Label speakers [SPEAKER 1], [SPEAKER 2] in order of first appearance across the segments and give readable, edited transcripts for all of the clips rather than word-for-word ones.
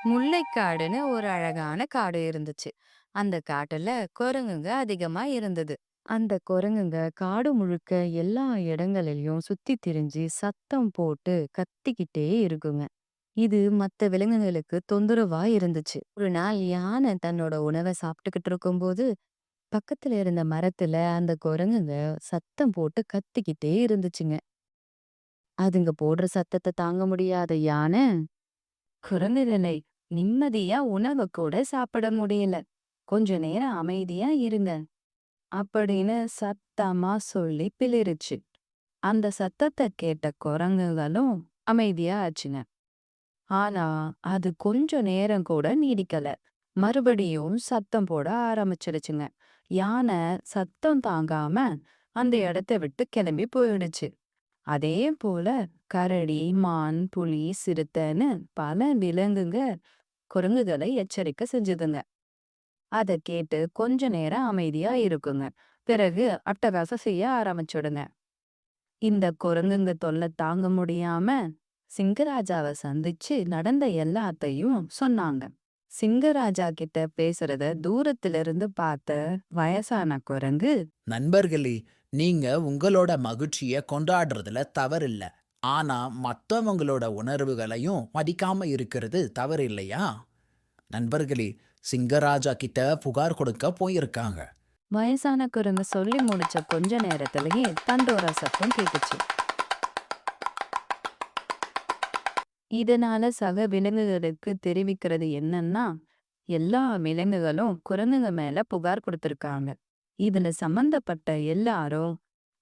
[SPEAKER 1] முல்லைக்காடுன்னு ஒரு அழகான காடு இருந்துச்சு. அந்த காட்டுல குரங்குங்க அதிகமா இருந்தது. அந்த குரங்குங்க காடு முழுக்க எல்லா இடங்களிலும் சுத்தி திரிஞ்சு சத்தம் போட்டு கத்திக்கிட்டே இருக்குங்க. இது மத்த விலங்குகளுக்கு தொந்தரவா இருந்துச்சு. ஒரு நாள் யானை தன்னோட உணவை சாப்பிட்டுக்கிட்டு இருக்கும்போது பக்கத்துல இருந்த மரத்துல அந்த குரங்குங்க சத்தம் போட்டு கத்திக்கிட்டே இருந்துச்சுங்க. அதுங்க போடுற சத்தத்தை தாங்க முடியாத யானை, குரங்குகளை நிம்மதியா உணவு கூட சாப்பிட முடியல. கொஞ்ச நேரம் அமைதியா இருங்க அப்படின்னு சத்தமா சொல்லி பிளிருச்சு. அந்த சத்தத்தை கேட்ட குரங்குகளும் அமைதியா ஆச்சுங்க. ஆனா அது கொஞ்ச நேரம் கூட நீடிக்கல. மறுபடியும் சத்தம் போட ஆரம்பிச்சிடுச்சுங்க. யானை சத்தம் தாங்காம அந்த இடத்த விட்டு கிளம்பி போயிடுச்சு. அதே போல கரடி, மான், புலி, சிறுத்தைன்னு பல விலங்குங்க குரங்குகளை எச்சரிக்கை செஞ்சதுங்க. அத கேட்டு கொஞ்ச நேரம் அமைதியா இருக்குங்க. பிறகு அட்டகாசம் செய்ய ஆரம்பிச்சுடுங்க. இந்த குரங்குங்க தொல்லை தாங்க முடியாம சிங்கராஜாவை சந்திச்சு நடந்த எல்லாத்தையும் சொன்னாங்க. சிங்கராஜா கிட்ட பேசுறத தூரத்துல இருந்து பார்த்த வயசான குரங்கு,
[SPEAKER 2] நண்பர்களே, நீங்க உங்களோட மகிழ்ச்சிய கொண்டாடுறதுல தவறில்ல. ஆனா மத்தவங்களோட உணர்வுகளையும் மதிக்காம இருக்கிறது தவறு இல்லையா? நண்பர்களே, சிங்கராஜா கிட்ட புகார் கொடுக்க போயிருக்காங்க.
[SPEAKER 1] வயசான குரங்கு சொல்லி முடிச்ச கொஞ்ச நேரத்திலேயே தண்டோரா சத்தம் கேட்டுச்சு. இதனால சக விலங்குகளுக்கு தெரிவிக்கிறது என்னன்னா, எல்லா விலங்குகளும் குரங்குங்க மேல புகார் கொடுத்திருக்காங்க. இதுல சம்பந்தப்பட்ட எல்லாரும்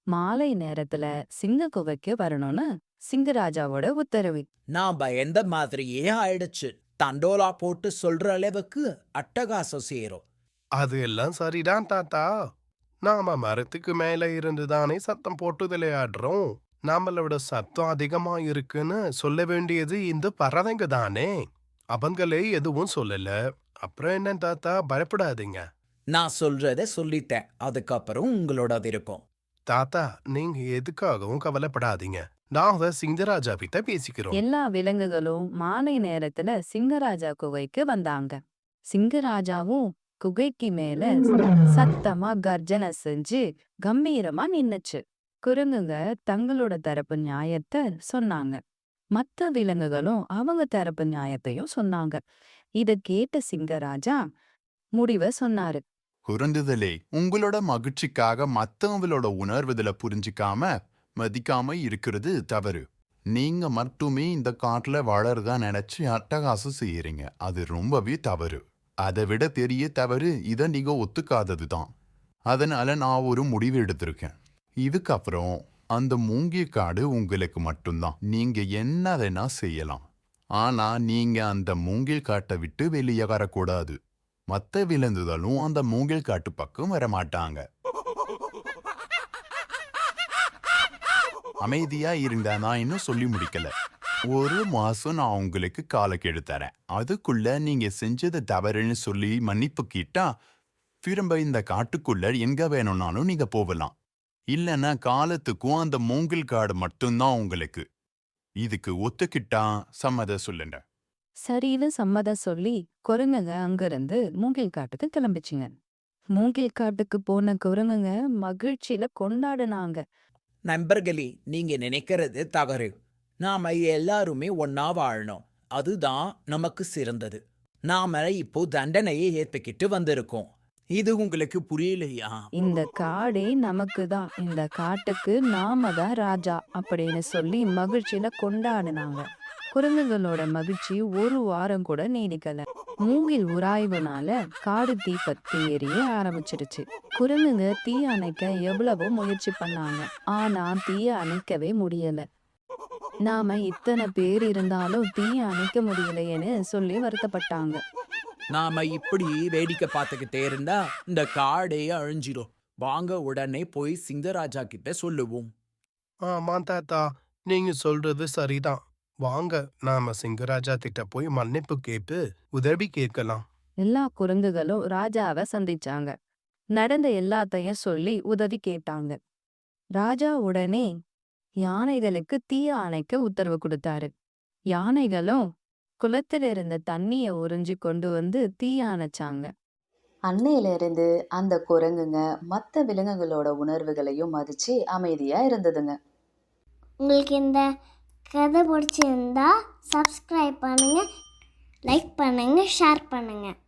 [SPEAKER 1] மாலை நேரத்துல சிங்க குகைக்கு வரணும்னு சிங்கராஜாவோட உத்தரவு.
[SPEAKER 2] நான் பயந்த மாதிரியே ஆயிடுச்சு. தண்டோலா போட்டு சொல்ற அளவுக்கு அட்டகாசம் செய்றோம்.
[SPEAKER 3] அது எல்லாம் சரிதான் தாத்தா. நாம மரத்துக்கு மேல இருந்து தானே சத்தம் போட்டு விளையாடுறோம். நம்மளோட சத்தம் அதிகமா இருக்குன்னு சொல்ல வேண்டியது இந்த பறவைங்க தானே. அவங்களே எதுவும் சொல்லல. அப்புறம் என்ன தாத்தா, பயப்படாதீங்க.
[SPEAKER 2] நான் சொல்றத சொல்லிட்டேன். அதுக்கப்புறம் உங்களோடது இருக்கும்.
[SPEAKER 3] தாத்தா, நீங்க எதுக்காகவும் கவலைப்படாதீங்க. நாங்க சிங்கராஜா கிட்ட பேசிக்கிறோம்.
[SPEAKER 1] எல்லா விலங்குகளும் மாலை நேரத்துல சிங்கராஜா குகைக்கு வந்தாங்க. சிங்கராஜாவும் குகைக்கு மேல சத்தமா கர்ஜனை செஞ்சு கம்பீரமா நின்னுச்சு. குரங்குங்க தங்களோட தரப்பு நியாயத்தை சொன்னாங்க. மத்த விலங்குகளும் அவங்க தரப்பு நியாயத்தையும் சொன்னாங்க. இத கேட்ட சிங்கராஜா முடிவ சொன்னாரு.
[SPEAKER 4] குறைந்ததிலே உங்களோட மகிழ்ச்சிக்காக மத்தவங்களோட உணர்வுதல புரிஞ்சிக்காம மதிக்காம இருக்கிறது தவறு. நீங்க மட்டுமே இந்த காட்டுல வாழறதா நினைச்சு அட்டகாசம் செய்யறீங்க. அது ரொம்பவே தவறு. அதை விட பெரிய தவறு இதை நீங்க ஒத்துக்காதது தான். அதனால நான் ஒரு முடிவு எடுத்திருக்கேன். இதுக்கப்புறம் அந்த மூங்கில் காடு உங்களுக்கு மட்டும்தான். நீங்க என்ன வேணா செய்யலாம். ஆனா நீங்க அந்த மூங்கில் காட்டை விட்டு வெளியே வரக்கூடாது. மத்த விலங்குகளும் அந்த மூங்கில் காட்டு பக்கம் வரமாட்டாங்க. அமைதியா இருந்தா நான் இன்னும் சொல்லி முடிக்கல. ஒரு மாசம் நான் உங்களுக்கு காலக்கெடு தரேன். அதுக்குள்ள நீங்க செஞ்சது தவறுன்னு சொல்லி மன்னிப்பு கேட்டா திரும்ப இந்த காட்டுக்குள்ள எங்க வேணும்னாலும் நீங்க போகலாம். இல்லைன்னா காலத்துக்கும் அந்த மூங்கில் காடு மட்டும்தான் உங்களுக்கு. இதுக்கு ஒத்துக்கிட்டா சம்மதம் சொல்லுங்க.
[SPEAKER 1] சரின்னு சம்மதம் சொல்லி குரங்குங்க அங்கிருந்து மூங்கில் காட்டுக்கு கிளம்பிச்சுங்க. மூங்கில் காட்டுக்கு போன குரங்குங்க மகிழ்ச்சியில கொண்டாடுனாங்க.
[SPEAKER 2] நண்பர்களே, நீங்க நினைக்கிறது தவறு. நாம எல்லாருமே ஒன்னா வாழணும். அதுதான் நமக்கு சிறந்தது. நாம இப்போ தண்டனையை ஏத்துக்கிட்டு வந்திருக்கோம். இது உங்களுக்கு புரியலையா?
[SPEAKER 1] இந்த காடே நமக்கு தான், இந்த காட்டுக்கு நாம தான் ராஜா அப்படின்னு சொல்லி மகிழ்ச்சியில கொண்டாடுனாங்க. குரங்குகளோட மகிழ்ச்சி ஒரு வாரம் கூட நீடிக்கல. மூங்கில் உராய்வுனால காடு தீப்பத்தி எரிய ஆரம்பிச்சிடுச்சு. குரங்குங்க தீ அணைக்க எவ்வளவோ முயற்சி பண்ணாங்க. ஆனா தீய அணைக்கவே முடியல. நாம இத்தனை பேர் இருந்தாலும் தீய அணைக்க முடியலையேன்னு சொல்லி வருத்தப்பட்டாங்க.
[SPEAKER 2] நாம இப்படி வேடிக்கை பார்த்துக்கிட்டே இருந்தா இந்த காடே அழிஞ்சிடும். வாங்க உடனே போய் சிங்கராஜா கிட்ட சொல்லுவோம்.
[SPEAKER 3] ஆமா தாத்தா, நீங்க சொல்றது சரிதான். வாங்க, நாம சிங்கராஜா கிட்ட போய் மன்னிப்பு கேட்டு உதவி கேட்கலாம்.
[SPEAKER 1] எல்லா குரங்குகளும் ராஜாவை சந்திச்சாங்க. நடந்த எல்லாத்தையும் சொல்லி உதவி கேட்டாங்க. ராஜா உடனே யானைகளுக்கு தீய அணைக்க உத்தரவு கொடுத்தாரு. யானைகளும் குளத்துல இருந்த தண்ணிய உறிஞ்சி கொண்டு வந்து தீ அணைச்சாங்க.
[SPEAKER 5] அன்னையில இருந்து அந்த குரங்குங்க மற்ற விலங்குகளோட உணர்வுகளையும் மதிச்சு அமைதியா இருந்ததுங்க.
[SPEAKER 6] உங்களுக்கு இந்த கதை பிடிச்சிருந்தா சப்ஸ்கிரைப் பண்ணுங்கள், லைக் பண்ணுங்கள், ஷேர் பண்ணுங்கள்.